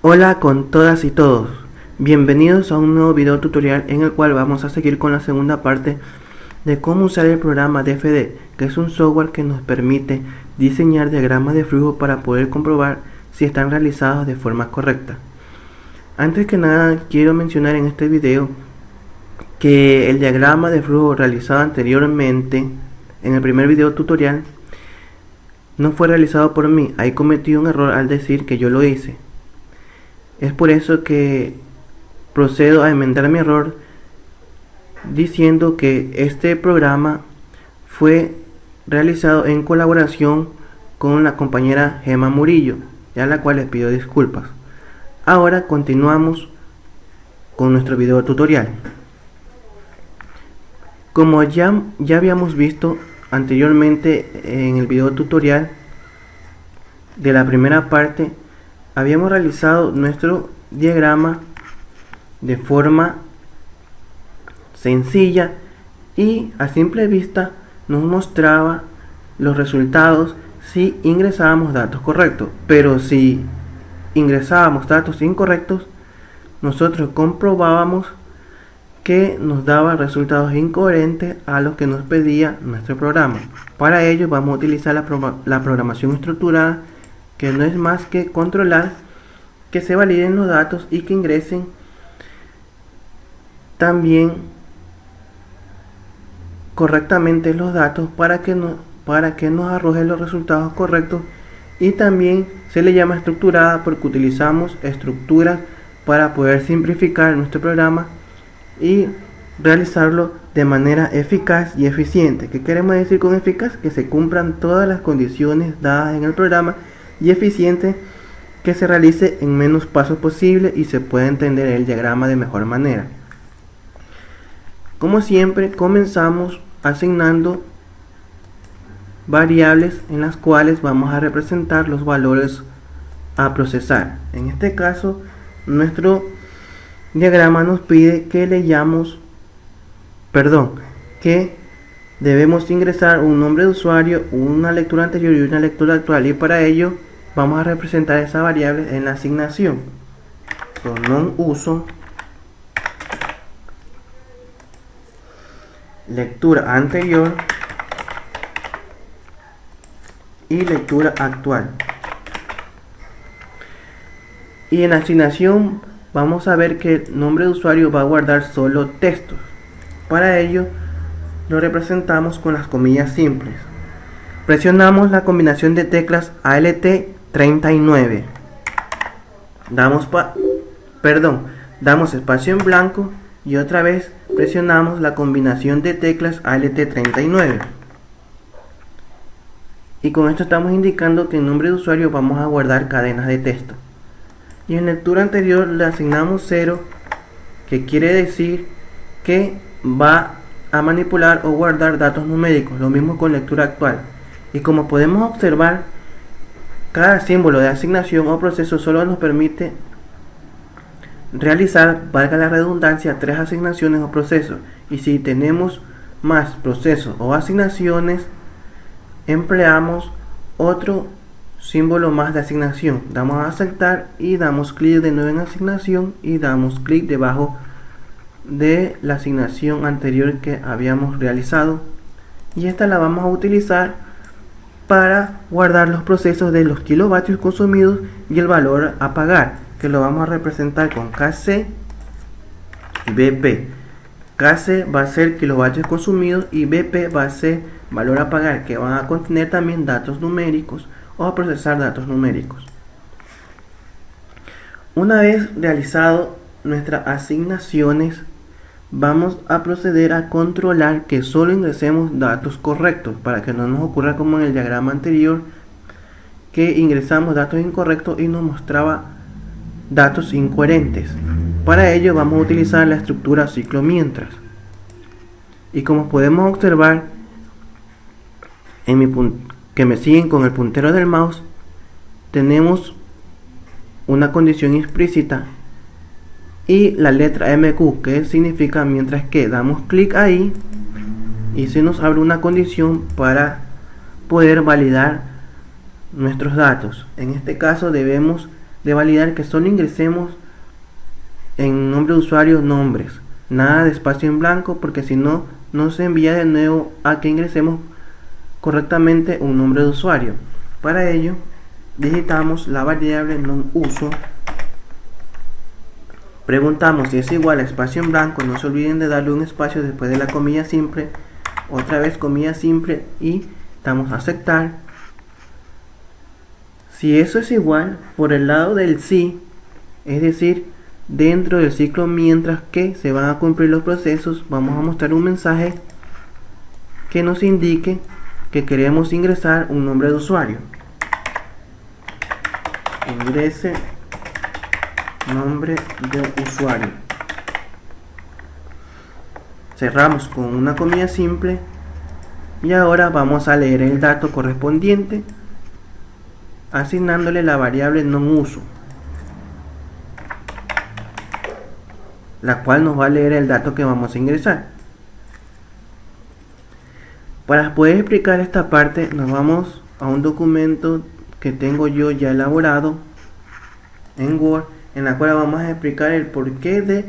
Hola con todas y todos, bienvenidos a un nuevo video tutorial en el cual vamos a seguir con la segunda parte de cómo usar el programa DFD, que es un software que nos permite diseñar diagramas de flujo para poder comprobar si están realizados de forma correcta. Antes que nada quiero mencionar en este video que el diagrama de flujo realizado anteriormente en el primer video tutorial no fue realizado por mí. Ahí cometí un error al decir que yo lo hice. Es por eso que procedo a enmendar mi error diciendo que este programa fue realizado en colaboración con la compañera Gemma Murillo, a la cual les pido disculpas. Ahora continuamos con nuestro video tutorial. Como ya habíamos visto anteriormente en el video tutorial de la primera parte, habíamos realizado nuestro diagrama de forma sencilla y a simple vista nos mostraba los resultados si ingresábamos datos correctos, pero si ingresábamos datos incorrectos, nosotros comprobábamos que nos daba resultados incoherentes a los que nos pedía nuestro programa. Para ello vamos a utilizar la programación estructurada, que no es más que controlar que se validen los datos y que ingresen también correctamente los datos para que nos arroje los resultados correctos. Y también se le llama estructurada porque utilizamos estructuras para poder simplificar nuestro programa y realizarlo de manera eficaz y eficiente. ¿Qué queremos decir con eficaz? Que se cumplan todas las condiciones dadas en el programa, y eficiente, que se realice en menos pasos posible y se pueda entender el diagrama de mejor manera. Como siempre, comenzamos asignando variables en las cuales vamos a representar los valores a procesar. En este caso, nuestro diagrama nos pide que que debemos ingresar un nombre de usuario, una lectura anterior y una lectura actual, y para ello vamos a representar esa variable en la asignación con non uso lectura anterior y lectura actual. Y en la asignación vamos a ver que el nombre de usuario va a guardar solo textos. Para ello lo representamos con las comillas simples. Presionamos la combinación de teclas ALT 39. Damos espacio en blanco y otra vez presionamos la combinación de teclas ALT 39. Y con esto estamos indicando que en nombre de usuario vamos a guardar cadenas de texto. Y en lectura anterior le asignamos 0, que quiere decir que va a manipular o guardar datos numéricos. Lo mismo con lectura actual. Y como podemos observar, cada símbolo de asignación o proceso solo nos permite realizar, valga la redundancia, 3 asignaciones o procesos. Y si tenemos más procesos o asignaciones, empleamos otro símbolo más de asignación. Damos a aceptar y damos clic de nuevo en asignación y damos clic debajo de la asignación anterior que habíamos realizado, y esta la vamos a utilizar para guardar los procesos de los kilovatios consumidos y el valor a pagar, que lo vamos a representar con KC y BP. KC va a ser kilovatios consumidos y BP va a ser valor a pagar, que van a contener también datos numéricos o a procesar datos numéricos. Una vez realizado nuestras asignaciones, vamos a proceder a controlar que solo ingresemos datos correctos, para que no nos ocurra como en el diagrama anterior, que ingresamos datos incorrectos y nos mostraba datos incoherentes. Para ello vamos a utilizar la estructura ciclo mientras. Y como podemos observar que me siguen con el puntero del mouse, tenemos una condición explícita y la letra MQ, que significa mientras que. Damos clic ahí y se nos abre una condición para poder validar nuestros datos. En este caso debemos de validar que solo ingresemos en nombre de usuario nombres, nada de espacio en blanco, porque si no nos envía de nuevo a que ingresemos correctamente un nombre de usuario. Para ello digitamos la variable non-uso, preguntamos si es igual a espacio en blanco, no se olviden de darle un espacio después de la comilla simple, otra vez comilla simple y damos a aceptar. Si eso es igual, por el lado del sí, es decir, dentro del ciclo mientras que se van a cumplir los procesos, vamos a mostrar un mensaje que nos indique que queremos ingresar un nombre de usuario. Ingrese nombre de usuario. Cerramos con una comilla simple y ahora vamos a leer el dato correspondiente asignándole la variable non-uso, la cual nos va a leer el dato que vamos a ingresar. Para poder explicar esta parte nos vamos a un documento que tengo yo ya elaborado en Word, en la cual vamos a explicar el porqué de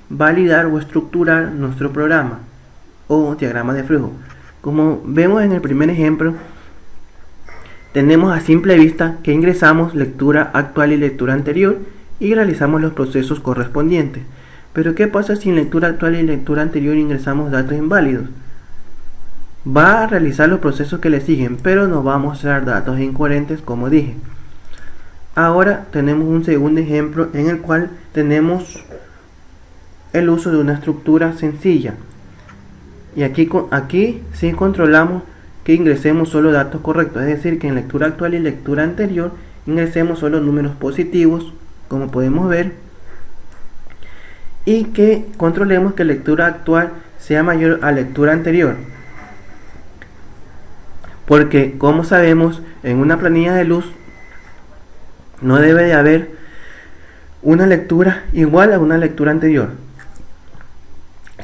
validar o estructurar nuestro programa o diagrama de flujo. Como vemos en el primer ejemplo, tenemos a simple vista que ingresamos lectura actual y lectura anterior y realizamos los procesos correspondientes. Pero ¿qué pasa si en lectura actual y lectura anterior ingresamos datos inválidos? Va a realizar los procesos que le siguen, pero nos va a mostrar datos incoherentes, como dije. Ahora tenemos un segundo ejemplo en el cual tenemos el uso de una estructura sencilla. Y aquí sí controlamos que ingresemos solo datos correctos, es decir, que en lectura actual y lectura anterior ingresemos solo números positivos, como podemos ver, y que controlemos que lectura actual sea mayor a lectura anterior, porque como sabemos, en una planilla de luz no debe de haber una lectura igual a una lectura anterior.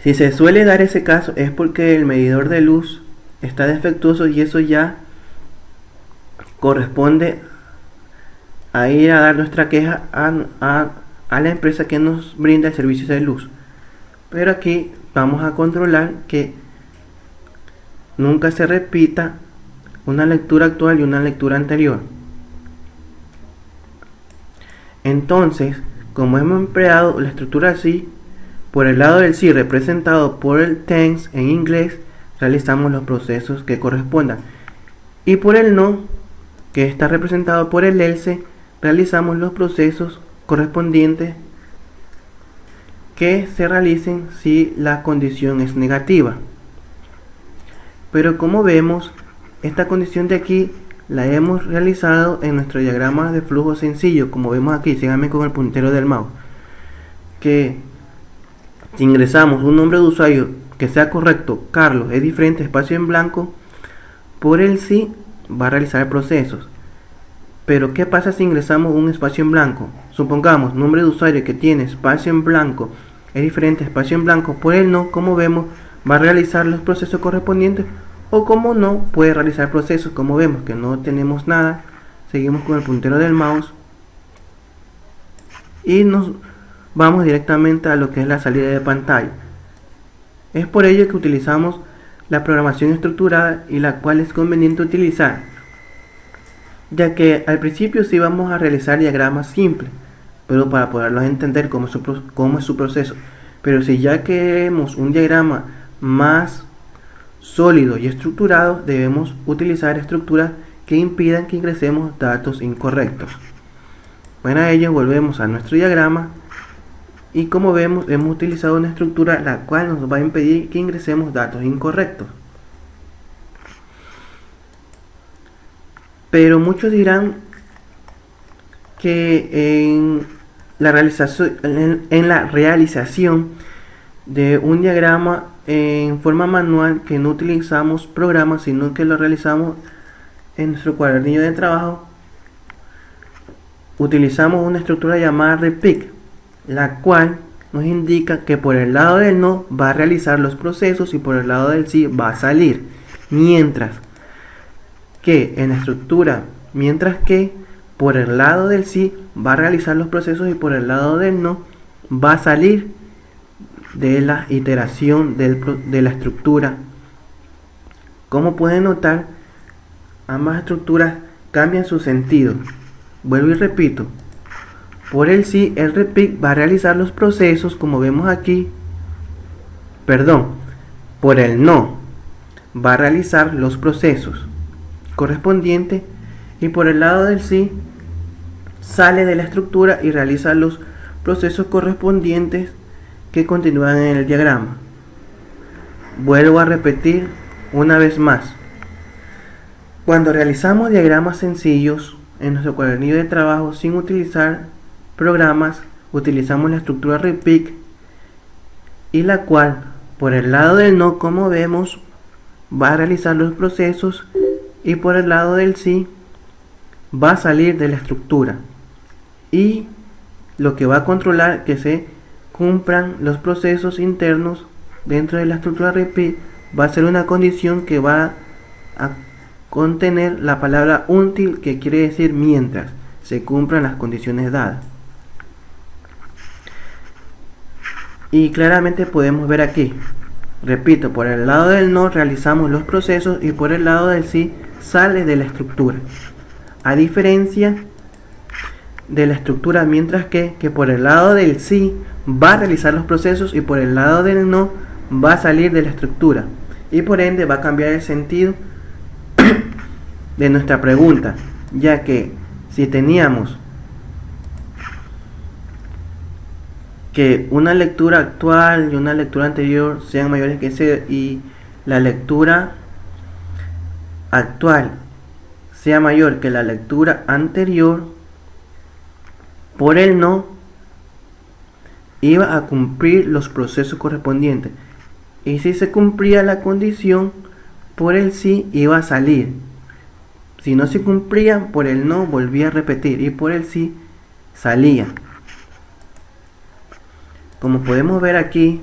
Si se suele dar ese caso es porque el medidor de luz está defectuoso y eso ya corresponde a ir a dar nuestra queja a la empresa que nos brinda el servicio de luz. Pero aquí vamos a controlar que nunca se repita una lectura actual y una lectura anterior. Entonces, como hemos empleado la estructura sí, por el lado del sí representado por el tense en inglés, realizamos los procesos que correspondan, y por el no, que está representado por el else, realizamos los procesos correspondientes que se realicen si la condición es negativa. Pero como vemos, esta condición de aquí la hemos realizado en nuestro diagrama de flujo sencillo, como vemos aquí. Síganme con el puntero del mouse, que si ingresamos un nombre de usuario que sea correcto, Carlos, es diferente, espacio en blanco, por el sí va a realizar procesos. Pero ¿qué pasa si ingresamos un espacio en blanco? Supongamos nombre de usuario que tiene espacio en blanco es diferente, espacio en blanco, por el no, como vemos, va a realizar los procesos correspondientes, o como no, puede realizar procesos. Como vemos que no tenemos nada, seguimos con el puntero del mouse y nos vamos directamente a lo que es la salida de pantalla. Es por ello que utilizamos la programación estructurada, y la cual es conveniente utilizar, ya que al principio sí vamos a realizar diagramas simples, pero para poderlos entender cómo es su proceso. Pero si ya queremos un diagrama más sólido y estructurado, debemos utilizar estructuras que impidan que ingresemos datos incorrectos. Para ello volvemos a nuestro diagrama y como vemos hemos utilizado una estructura la cual nos va a impedir que ingresemos datos incorrectos. Pero muchos dirán que en la realización de un diagrama en forma manual, que no utilizamos programas, sino que lo realizamos en nuestro cuadernillo de trabajo, utilizamos una estructura llamada repick, la cual nos indica que por el lado del no va a realizar los procesos y por el lado del sí va a salir, mientras que por el lado del sí va a realizar los procesos y por el lado del no va a salir de la iteración de la estructura. Como pueden notar, ambas estructuras cambian su sentido. Vuelvo y repito, por el sí el repeat va a realizar los procesos como vemos aquí, por el no va a realizar los procesos correspondientes y por el lado del sí sale de la estructura y realiza los procesos correspondientes que continúan en el diagrama. Vuelvo a repetir una vez más. Cuando realizamos diagramas sencillos en nuestro cuadernillo de trabajo sin utilizar programas, utilizamos la estructura repeat y la cual por el lado del no, como vemos, va a realizar los procesos y por el lado del sí va a salir de la estructura y lo que va a controlar que se cumplan los procesos internos dentro de la estructura repeat va a ser una condición que va a contener la palabra until, que quiere decir mientras se cumplan las condiciones dadas. Y claramente podemos ver aquí, repito, por el lado del no realizamos los procesos y por el lado del sí sale de la estructura, a diferencia de la estructura mientras que por el lado del sí va a realizar los procesos y por el lado del no va a salir de la estructura y por ende va a cambiar el sentido de nuestra pregunta, ya que si teníamos que una lectura actual y una lectura anterior sean mayores que 0 y la lectura actual sea mayor que la lectura anterior, por el no iba a cumplir los procesos correspondientes y si se cumplía la condición, por el sí iba a salir. Si no se cumplía, por el no volvía a repetir y por el sí salía. Como podemos ver aquí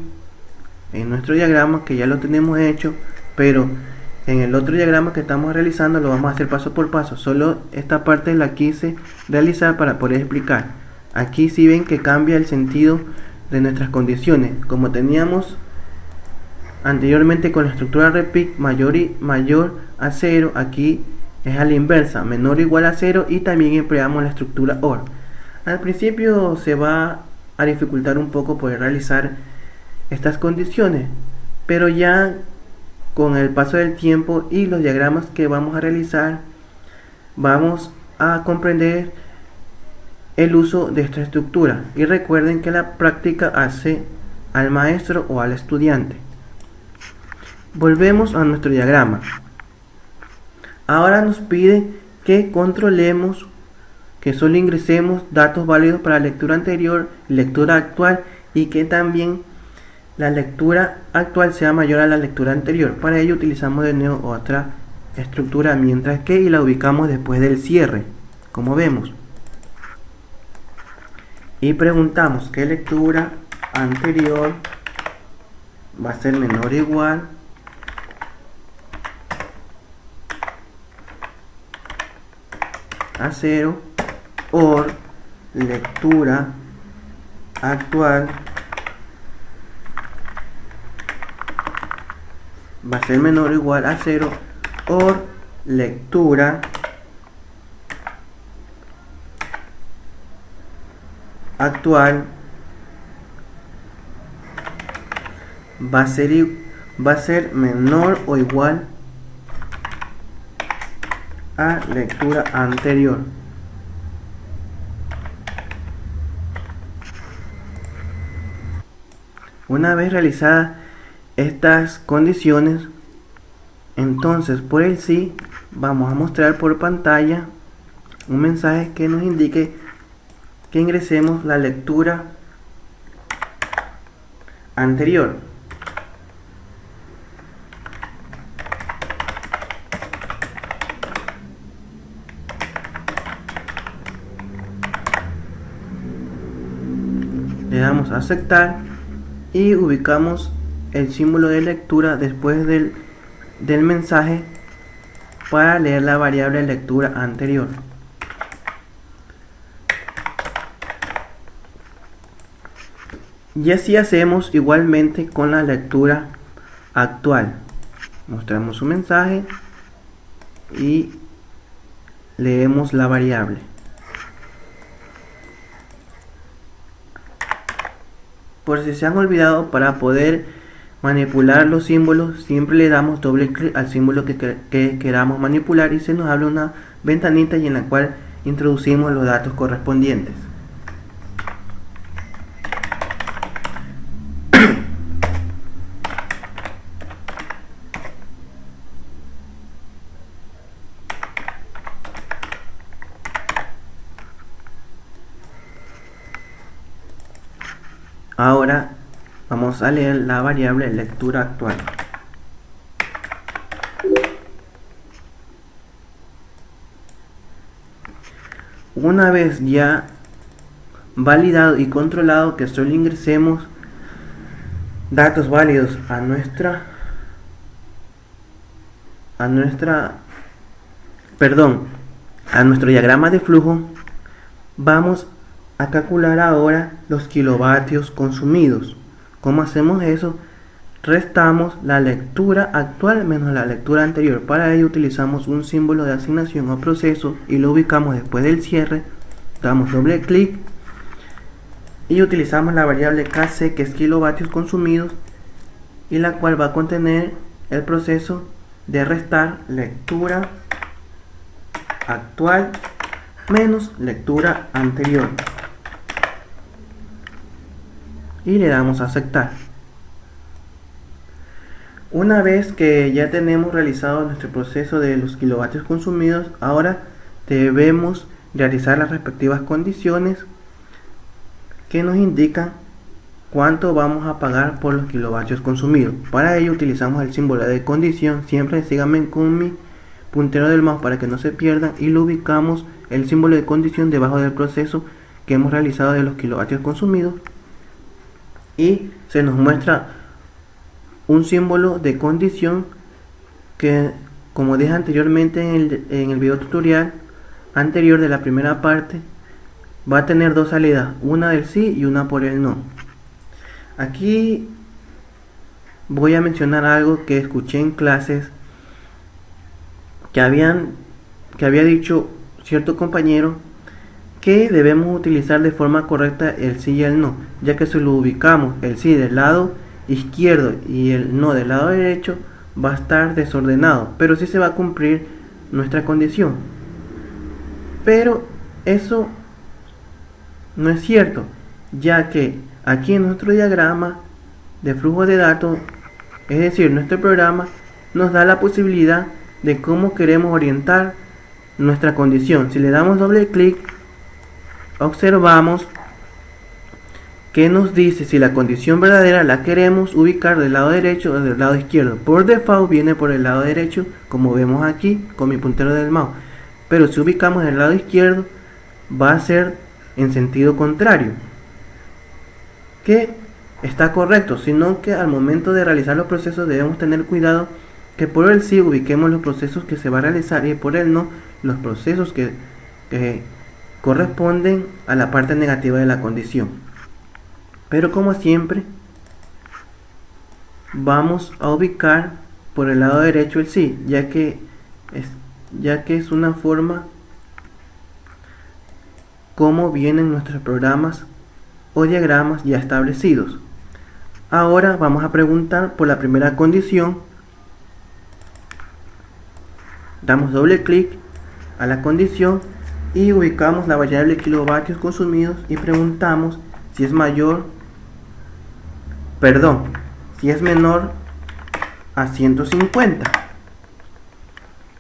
en nuestro diagrama, que ya lo tenemos hecho, pero en el otro diagrama que estamos realizando lo vamos a hacer paso por paso. Solo esta parte la quise realizar para poder explicar. Aquí sí ven que cambia el sentido de nuestras condiciones. Como teníamos anteriormente con la estructura repeat mayor a 0, aquí es a la inversa, menor o igual a 0, y también empleamos la estructura OR. Al principio se va a dificultar un poco poder realizar estas condiciones, pero ya con el paso del tiempo y los diagramas que vamos a realizar vamos a comprender el uso de esta estructura. Y recuerden que la práctica hace al maestro o al estudiante. Volvemos a nuestro diagrama. Ahora nos pide que controlemos, que solo ingresemos datos válidos para la lectura anterior y lectura actual, y que también la lectura actual sea mayor a la lectura anterior. Para ello utilizamos de nuevo otra estructura mientras que y la ubicamos después del cierre, como vemos, y preguntamos qué lectura anterior va a ser menor o igual a 0 o lectura actual va a ser menor o igual a 0 o lectura actual va a ser menor o igual a lectura anterior. Una vez realizadas estas condiciones, entonces por el sí vamos a mostrar por pantalla un mensaje que nos indique que ingresemos la lectura anterior. Le damos a aceptar y ubicamos el símbolo de lectura después del mensaje para leer la variable lectura anterior. Y así hacemos igualmente con la lectura actual. Mostramos un mensaje y leemos la variable. Por si se han olvidado, para poder manipular los símbolos siempre le damos doble clic al símbolo que queramos manipular y se nos abre una ventanita y en la cual introducimos los datos correspondientes. Ahora vamos a leer la variable lectura actual. Una vez ya validado y controlado que solo ingresemos datos válidos a nuestro diagrama de flujo, vamos a calcular ahora los kilovatios consumidos. ¿Cómo hacemos eso? Restamos la lectura actual menos la lectura anterior. Para ello utilizamos un símbolo de asignación o proceso y lo ubicamos después del cierre. Damos doble clic y utilizamos la variable KC, que es kilovatios consumidos, y la cual va a contener el proceso de restar lectura actual menos lectura anterior. Y le damos a aceptar. Una vez que ya tenemos realizado nuestro proceso de los kilovatios consumidos, ahora debemos realizar las respectivas condiciones que nos indican cuánto vamos a pagar por los kilovatios consumidos. Para ello utilizamos el símbolo de condición. Siempre síganme con mi puntero del mouse para que no se pierdan, y lo ubicamos el símbolo de condición debajo del proceso que hemos realizado de los kilovatios consumidos, y se nos muestra un símbolo de condición que, como dije anteriormente en el video tutorial anterior de la primera parte, va a tener dos salidas, una del sí y una por el no. Aquí voy a mencionar algo que escuché en clases que había dicho cierto compañero, que debemos utilizar de forma correcta el sí y el no, ya que si lo ubicamos el sí del lado izquierdo y el no del lado derecho, va a estar desordenado, pero sí se va a cumplir nuestra condición. Pero eso no es cierto, ya que aquí en nuestro diagrama de flujo de datos, es decir, nuestro programa nos da la posibilidad de cómo queremos orientar nuestra condición. Si le damos doble clic, observamos que nos dice si la condición verdadera la queremos ubicar del lado derecho o del lado izquierdo. Por default viene por el lado derecho, como vemos aquí con mi puntero del mouse, pero si ubicamos del lado izquierdo va a ser en sentido contrario, que está correcto, sino que al momento de realizar los procesos debemos tener cuidado que por el sí ubiquemos los procesos que se va a realizar y por el no los procesos que corresponden a la parte negativa de la condición. Pero como siempre vamos a ubicar por el lado derecho el sí, ya que es una forma como vienen nuestros programas o diagramas ya establecidos. Ahora vamos a preguntar por la primera condición. Damos doble clic a la condición y ubicamos la variable kilovatios consumidos y preguntamos si es menor a 150.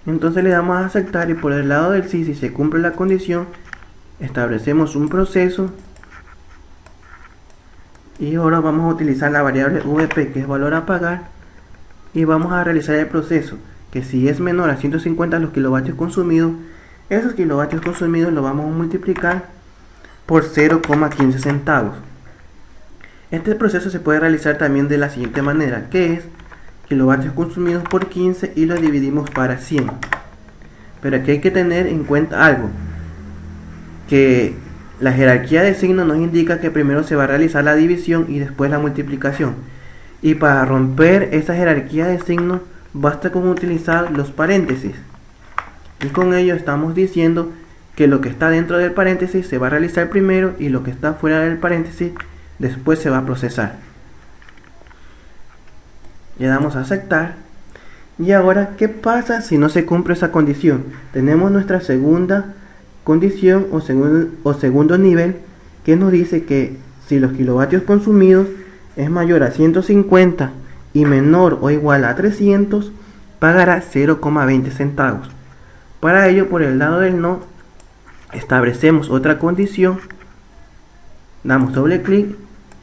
Entonces le damos a aceptar y por el lado del sí, si se cumple la condición, establecemos un proceso y ahora vamos a utilizar la variable VP, que es valor a pagar, y vamos a realizar el proceso que si es menor a 150 los kilovatios consumidos, esos kilovatios consumidos lo vamos a multiplicar por 0,15 centavos. Este proceso se puede realizar también de la siguiente manera, que es kilovatios consumidos por 15 y lo dividimos para 100. Pero aquí hay que tener en cuenta algo, que La jerarquía de signos nos indica que primero se va a realizar la división y después la multiplicación. Y para romper esa jerarquía de signos basta con utilizar los paréntesis. Y con ello estamos diciendo que lo que está dentro del paréntesis se va a realizar primero y lo que está fuera del paréntesis después se va a procesar. Le damos a aceptar. Y ahora, ¿qué pasa si no se cumple esa condición? Tenemos nuestra segunda condición o segundo nivel, que nos dice que si los kilovatios consumidos es mayor a 150 y menor o igual a 300, pagará 0,20 centavos. Para ello, por el lado del no, establecemos otra condición, damos doble clic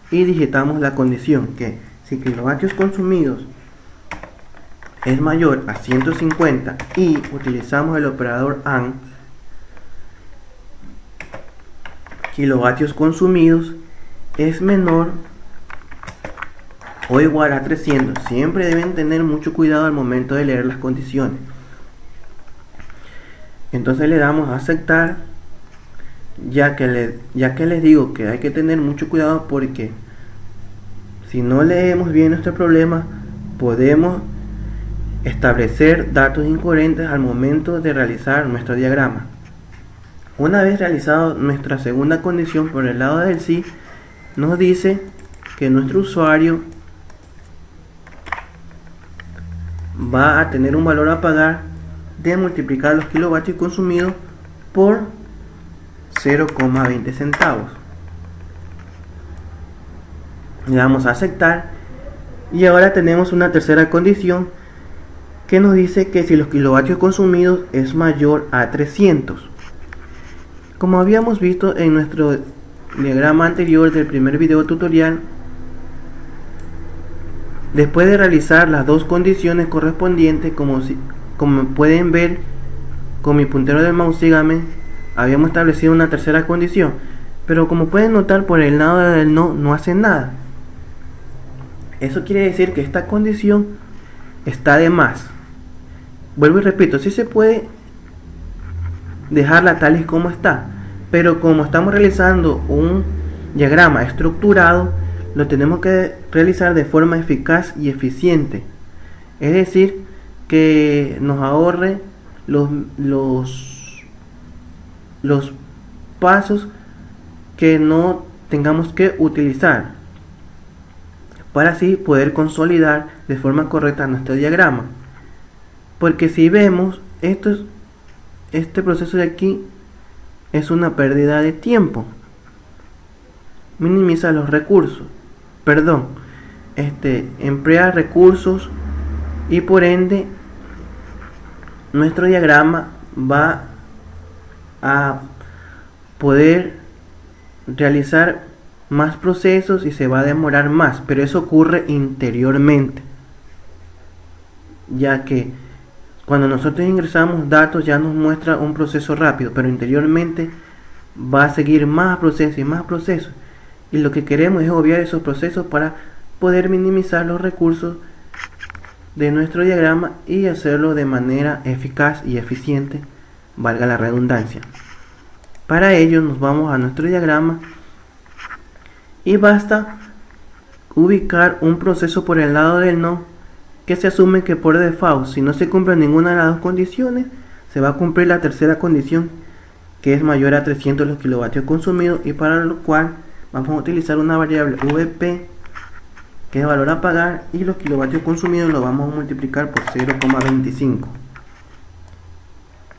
y digitamos la condición que si kilovatios consumidos es mayor a 150 y utilizamos el operador AND, kilovatios consumidos es menor o igual a 300. Siempre deben tener mucho cuidado al momento de leer las condiciones. Entonces le damos a aceptar, ya que les digo que hay que tener mucho cuidado, porque si no leemos bien nuestro problema podemos establecer datos incoherentes al momento de realizar nuestro diagrama. Una vez realizado nuestra segunda condición por el lado del sí, nos dice que nuestro usuario va a tener un valor a pagar de multiplicar los kilovatios consumidos por 0,20 centavos. Le damos a aceptar y ahora tenemos una tercera condición que nos dice que si los kilovatios consumidos es mayor a 300. Como habíamos visto en nuestro diagrama anterior del primer video tutorial, después de realizar las dos condiciones correspondientes, como pueden ver con mi puntero del mouse, síganme, habíamos establecido una tercera condición, pero como pueden notar, por el lado del no hace nada. Eso quiere decir que esta condición está de más. Vuelvo y repito, sí se puede dejarla tal y como está, pero como estamos realizando un diagrama estructurado, lo tenemos que realizar de forma eficaz y eficiente, es decir, que nos ahorre los pasos que no tengamos que utilizar, para así poder consolidar de forma correcta nuestro diagrama. Porque si vemos, este proceso de aquí es una pérdida de tiempo. Minimiza los recursos, emplea recursos, y por ende nuestro diagrama va a poder realizar más procesos y se va a demorar más, pero eso ocurre interiormente, ya que cuando nosotros ingresamos datos ya nos muestra un proceso rápido, pero interiormente va a seguir más procesos y más procesos, y lo que queremos es obviar esos procesos para poder minimizar los recursos de nuestro diagrama y hacerlo de manera eficaz y eficiente, valga la redundancia. Para ello nos vamos a nuestro diagrama y basta ubicar un proceso por el lado del no, que se asume que por default, si no se cumple ninguna de las dos condiciones, se va a cumplir la tercera condición, que es mayor a 300 los kilovatios consumidos, y para lo cual vamos a utilizar una variable VP, que es valor a pagar, y los kilovatios consumidos lo vamos a multiplicar por 0,25.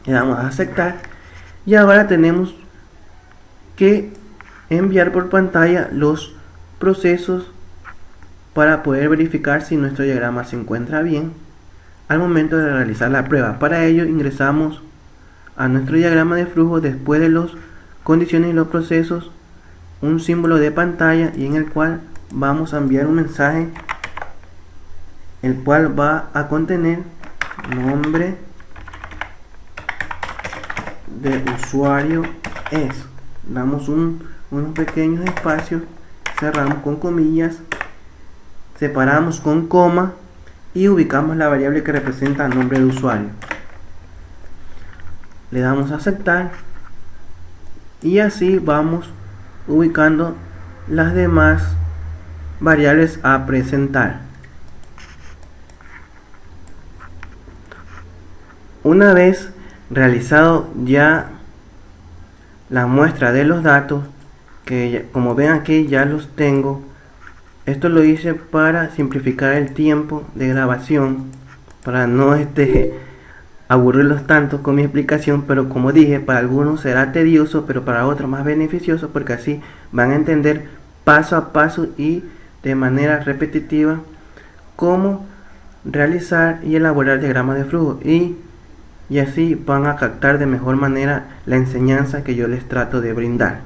Le damos a aceptar y ahora tenemos que enviar por pantalla los procesos para poder verificar si nuestro diagrama se encuentra bien al momento de realizar la prueba. Para ello ingresamos a nuestro diagrama de flujo, después de las condiciones y los procesos, un símbolo de pantalla, y en el cual vamos a enviar un mensaje, el cual va a contener nombre de usuario es, damos unos pequeños espacios, cerramos con comillas, separamos con coma y ubicamos la variable que representa el nombre de usuario. Le damos a aceptar y así vamos ubicando las demás variables a presentar. Una vez realizado ya la muestra de los datos, que ya, como ven aquí ya los tengo. Esto lo hice para simplificar el tiempo de grabación, para no aburrirlos tanto con mi explicación, pero como dije, para algunos será tedioso, pero para otros más beneficioso, porque así van a entender paso a paso y de manera repetitiva cómo realizar y elaborar diagramas de flujo, y así van a captar de mejor manera la enseñanza que yo les trato de brindar.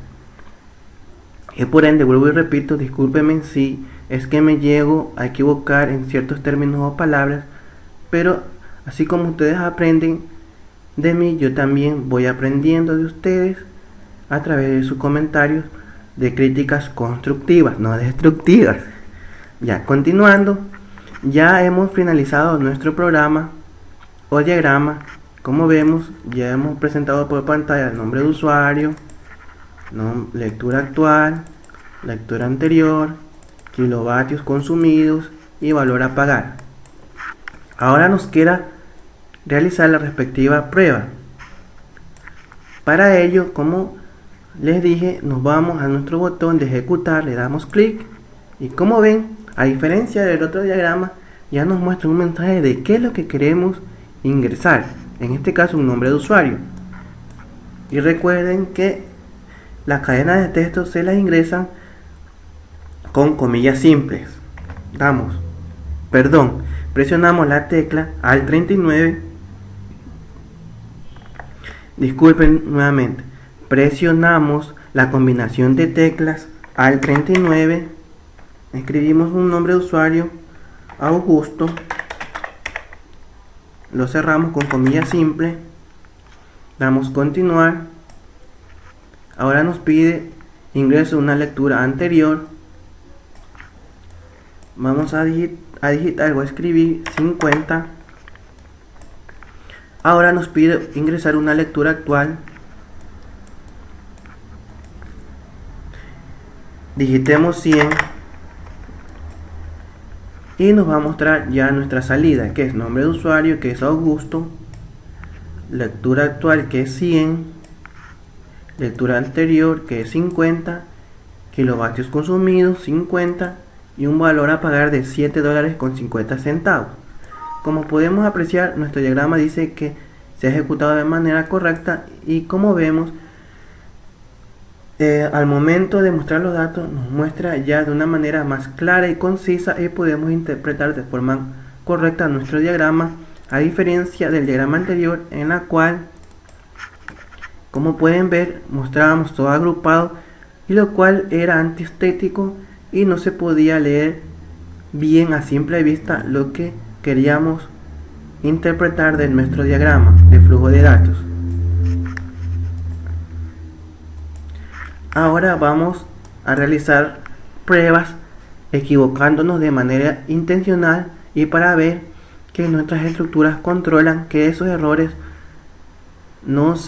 Y por ende, vuelvo y repito, discúlpenme si es que me llego a equivocar en ciertos términos o palabras, pero así como ustedes aprenden de mí, yo también voy aprendiendo de ustedes a través de sus comentarios de críticas constructivas, no destructivas. Ya, continuando, ya hemos finalizado nuestro programa o diagrama. Como vemos, ya hemos presentado por pantalla el nombre de usuario, lectura actual, lectura anterior, kilovatios consumidos y valor a pagar. Ahora nos queda realizar la respectiva prueba. Para ello, como les dije, nos vamos a nuestro botón de ejecutar, le damos clic y como ven, a diferencia del otro diagrama, ya nos muestra un mensaje de qué es lo que queremos ingresar, en este caso un nombre de usuario. Y recuerden que las cadenas de texto se las ingresan con comillas simples. Presionamos la tecla Alt 39. Disculpen nuevamente. Presionamos la combinación de teclas Alt 39. Escribimos un nombre de usuario, Augusto. Lo cerramos con comillas simples. Damos continuar. Ahora nos pide ingreso una lectura anterior. Vamos a digitar o a escribir 50. Ahora nos pide ingresar una lectura actual. Digitemos 100 y nos va a mostrar ya nuestra salida, que es nombre de usuario, que es Augusto, lectura actual, que es 100, lectura anterior, que es 50, kilovatios consumidos 50 y un valor a pagar de $7.50. Como podemos apreciar, nuestro diagrama dice que se ha ejecutado de manera correcta y como vemos, al momento de mostrar los datos nos muestra ya de una manera más clara y concisa y podemos interpretar de forma correcta nuestro diagrama, a diferencia del diagrama anterior en la cual, como pueden ver, mostrábamos todo agrupado y lo cual era antiestético y no se podía leer bien a simple vista lo que queríamos interpretar de nuestro diagrama de flujo de datos. Ahora vamos a realizar pruebas equivocándonos de manera intencional y para ver que nuestras estructuras controlan que esos errores no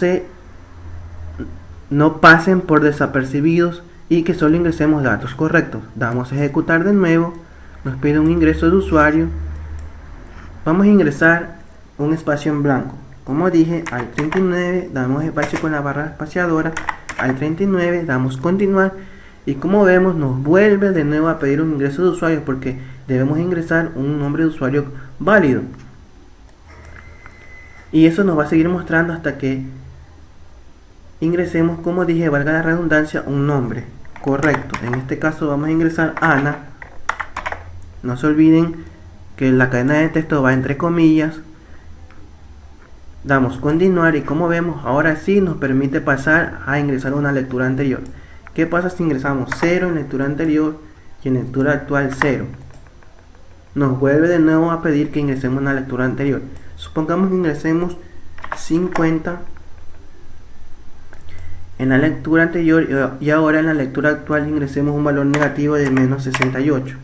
pasen por desapercibidos y que solo ingresemos datos correctos. Damos a ejecutar de nuevo, nos pide un ingreso de usuario, vamos a ingresar un espacio en blanco. Como dije, al 39 damos espacio con la barra espaciadora, al 39 damos continuar y como vemos nos vuelve de nuevo a pedir un ingreso de usuario porque debemos ingresar un nombre de usuario válido y eso nos va a seguir mostrando hasta que ingresemos, como dije, valga la redundancia, un nombre correcto. En este caso vamos a ingresar Ana. No se olviden que la cadena de texto va entre comillas. Damos continuar y como vemos ahora sí nos permite pasar a ingresar una lectura anterior. ¿Qué pasa si ingresamos 0 en lectura anterior y en lectura actual 0? Nos vuelve de nuevo a pedir que ingresemos una lectura anterior. Supongamos que ingresemos 50 en la lectura anterior y ahora en la lectura actual ingresemos un valor negativo de menos 68.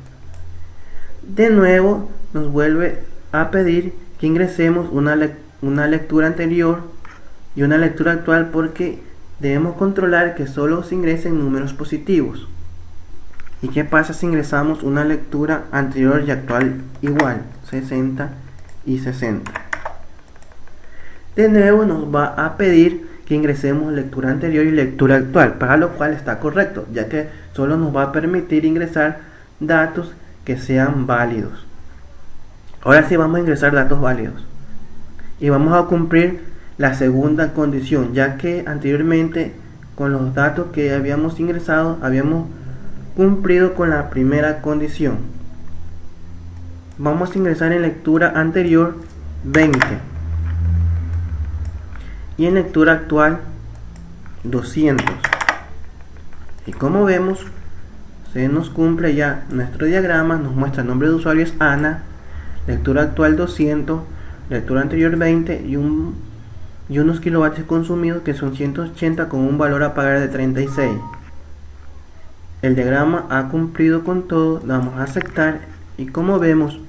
De nuevo nos vuelve a pedir que ingresemos una lectura anterior y una lectura actual porque debemos controlar que solo se ingresen números positivos. ¿Y qué pasa si ingresamos una lectura anterior y actual igual? 60 y 60. De nuevo nos va a pedir que ingresemos lectura anterior y lectura actual, para lo cual está correcto, ya que solo nos va a permitir ingresar datos que sean válidos. Ahora sí vamos a ingresar datos válidos y vamos a cumplir la segunda condición, ya que anteriormente con los datos que habíamos ingresado habíamos cumplido con la primera condición. Vamos a ingresar en lectura anterior 20 y en lectura actual 200, y como vemos se nos cumple ya nuestro diagrama. Nos muestra el nombre de usuario es Ana, lectura actual 200, lectura anterior 20 y unos kilovatios consumidos que son 180 con un valor a pagar de 36. El diagrama ha cumplido con todo, damos a aceptar, y como vemos,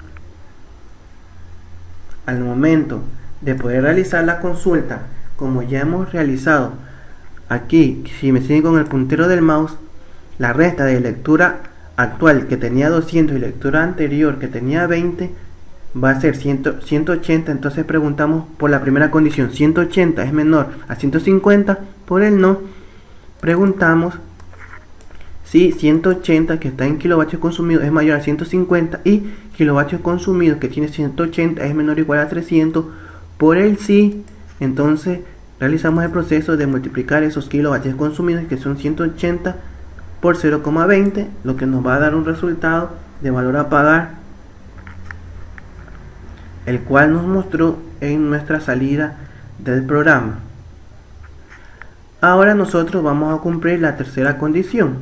al momento de poder realizar la consulta, como ya hemos realizado aquí, si me siguen con el puntero del mouse, la resta de lectura actual que tenía 200 y lectura anterior que tenía 20 va a ser 180. Entonces preguntamos por la primera condición, 180 es menor a 150. Por el no, preguntamos si 180 que está en kilovatios consumidos es mayor a 150 y kilovatios consumidos que tiene 180 es menor o igual a 300. Por el sí, entonces realizamos el proceso de multiplicar esos kilovatios consumidos, que son 180 por 0,20, lo que nos va a dar un resultado de valor a pagar, el cual nos mostró en nuestra salida del programa. Ahora nosotros vamos a cumplir la tercera condición.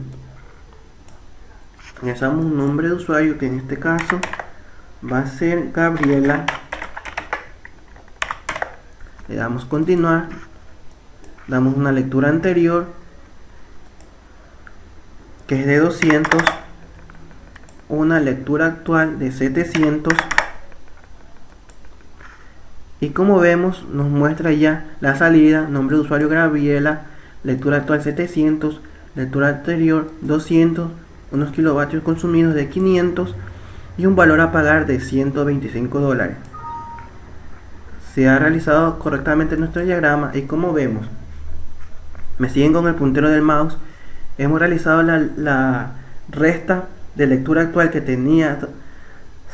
Ingresamos un nombre de usuario que en este caso va a ser Gabriela. Le damos continuar, damos una lectura anterior que es de 200, una lectura actual de 700, y como vemos nos muestra ya la salida, nombre de usuario Gabriela, lectura actual 700, lectura anterior 200, unos kilovatios consumidos de 500 y un valor a pagar de $125. Se ha realizado correctamente nuestro diagrama, y como vemos, me siguen con el puntero del mouse, hemos realizado la resta de lectura actual que tenía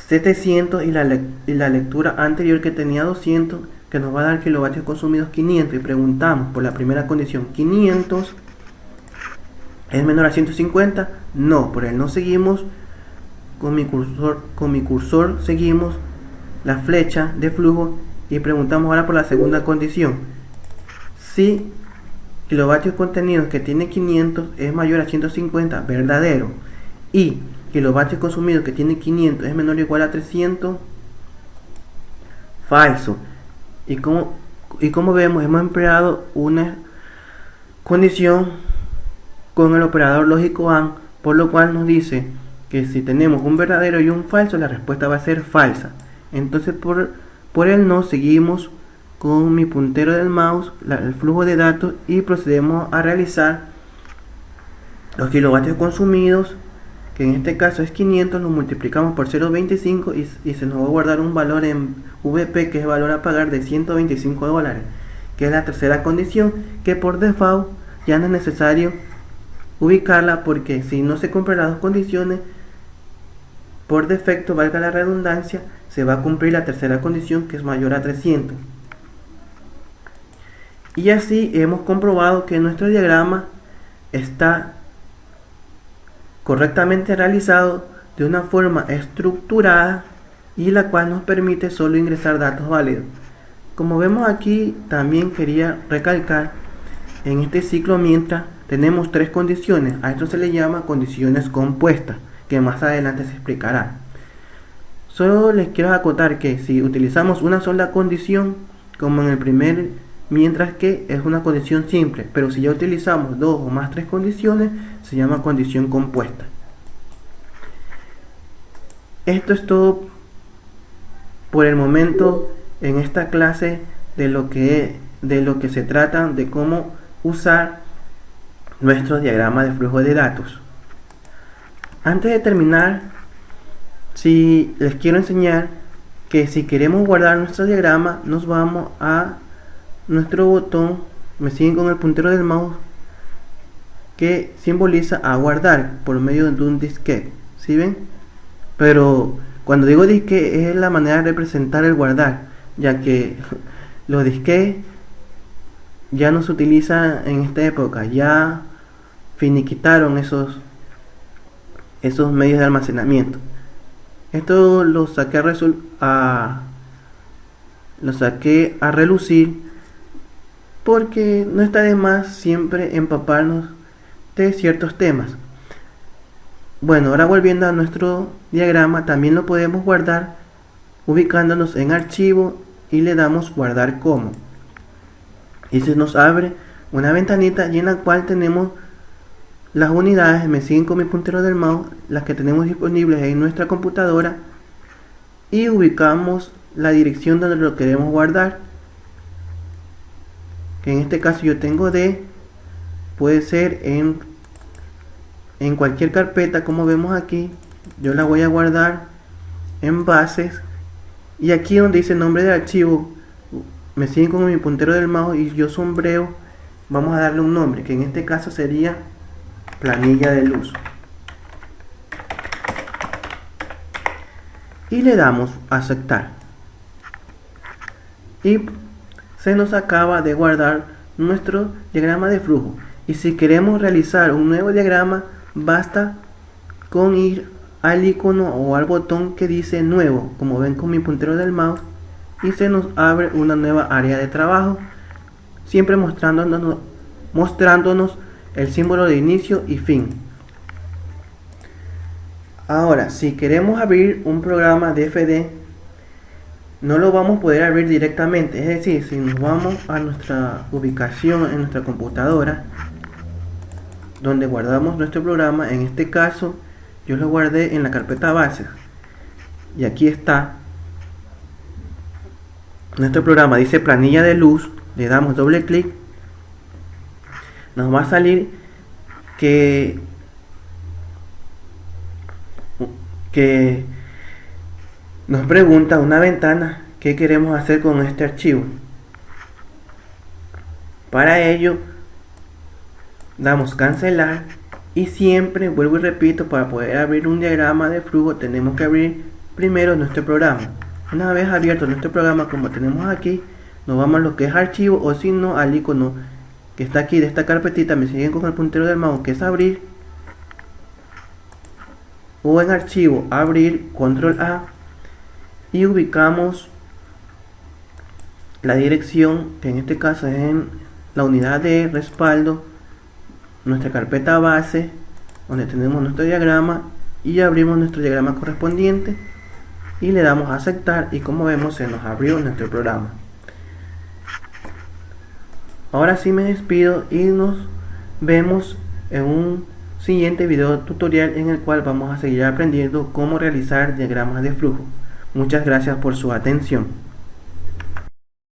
700 y la lectura anterior que tenía 200, que nos va a dar kilovatios consumidos 500, y preguntamos por la primera condición, 500 ¿es menor a 150? No, por el no seguimos con mi cursor seguimos la flecha de flujo y preguntamos ahora por la segunda condición. Si kilovatios contenidos que tiene 500 es mayor a 150, verdadero, y kilovatios consumidos que tiene 500 es menor o igual a 300, falso. Y como vemos, hemos empleado una condición con el operador lógico AND, por lo cual nos dice que si tenemos un verdadero y un falso, la respuesta va a ser falsa. Entonces por el no seguimos con mi puntero del mouse el flujo de datos y procedemos a realizar los kilovatios consumidos, que en este caso es 500, lo multiplicamos por 0.25 y se nos va a guardar un valor en VP, que es valor a pagar de $125, que es la tercera condición, que por default ya no es necesario ubicarla, porque si no se cumplen las dos condiciones, por defecto, valga la redundancia, se va a cumplir la tercera condición, que es mayor a 300. Y así hemos comprobado que nuestro diagrama está correctamente realizado de una forma estructurada, y la cual nos permite solo ingresar datos válidos. Como vemos aquí, también quería recalcar, en este ciclo mientras tenemos tres condiciones. A esto se le llama condiciones compuestas, que más adelante se explicará. Solo les quiero acotar que si utilizamos una sola condición, como en el primer mientras que, es una condición simple, pero si ya utilizamos dos o más tres condiciones, se llama condición compuesta. Esto es todo por el momento en esta clase de lo que se trata de cómo usar nuestro diagrama de flujo de datos. Antes de terminar, les quiero enseñar que si queremos guardar nuestro diagrama, nos vamos a nuestro botón, me siguen con el puntero del mouse, que simboliza a guardar por medio de un disquete. ¿Sí ven? Pero cuando digo disquete es la manera de representar el guardar, ya que los disquetes ya no se utilizan en esta época, ya finiquitaron esos medios de almacenamiento. Esto lo saqué a relucir porque no está de más siempre empaparnos de ciertos temas. Bueno, ahora volviendo a nuestro diagrama, también lo podemos guardar ubicándonos en archivo y le damos guardar como, y se nos abre una ventanita y en la cual tenemos las unidades, me siguen con mi puntero del mouse, las que tenemos disponibles en nuestra computadora, y ubicamos la dirección donde lo queremos guardar, que en este caso yo tengo puede ser en cualquier carpeta, como vemos aquí. Yo la voy a guardar en bases, y aquí donde dice nombre de archivo, me siguen con mi puntero del mouse y yo sombreo, vamos a darle un nombre, que en este caso sería planilla de luz, y le damos a aceptar, y se nos acaba de guardar nuestro diagrama de flujo. Y si queremos realizar un nuevo diagrama, basta con ir al icono o al botón que dice nuevo, como ven con mi puntero del mouse, y se nos abre una nueva área de trabajo, siempre mostrándonos el símbolo de inicio y fin. Ahora, si queremos abrir un programa de FD, no lo vamos a poder abrir directamente. Es decir, si nos vamos a nuestra ubicación en nuestra computadora donde guardamos nuestro programa, en este caso yo lo guardé en la carpeta bases, y aquí está nuestro programa, dice planilla de luz. Le damos doble clic, nos va a salir que nos pregunta una ventana qué queremos hacer con este archivo. Para ello damos cancelar, y siempre, vuelvo y repito, para poder abrir un diagrama de flujo tenemos que abrir primero nuestro programa. Una vez abierto nuestro programa, como tenemos aquí, nos vamos a lo que es archivo, o si no, al icono que está aquí de esta carpetita, me siguen con el puntero del mouse, que es abrir, o en archivo abrir, control A, y ubicamos la dirección, que en este caso es en la unidad de respaldo, nuestra carpeta base, donde tenemos nuestro diagrama, y abrimos nuestro diagrama correspondiente y le damos a aceptar, y como vemos se nos abrió nuestro programa. Ahora sí me despido y nos vemos en un siguiente video tutorial en el cual vamos a seguir aprendiendo cómo realizar diagramas de flujo. Muchas gracias por su atención.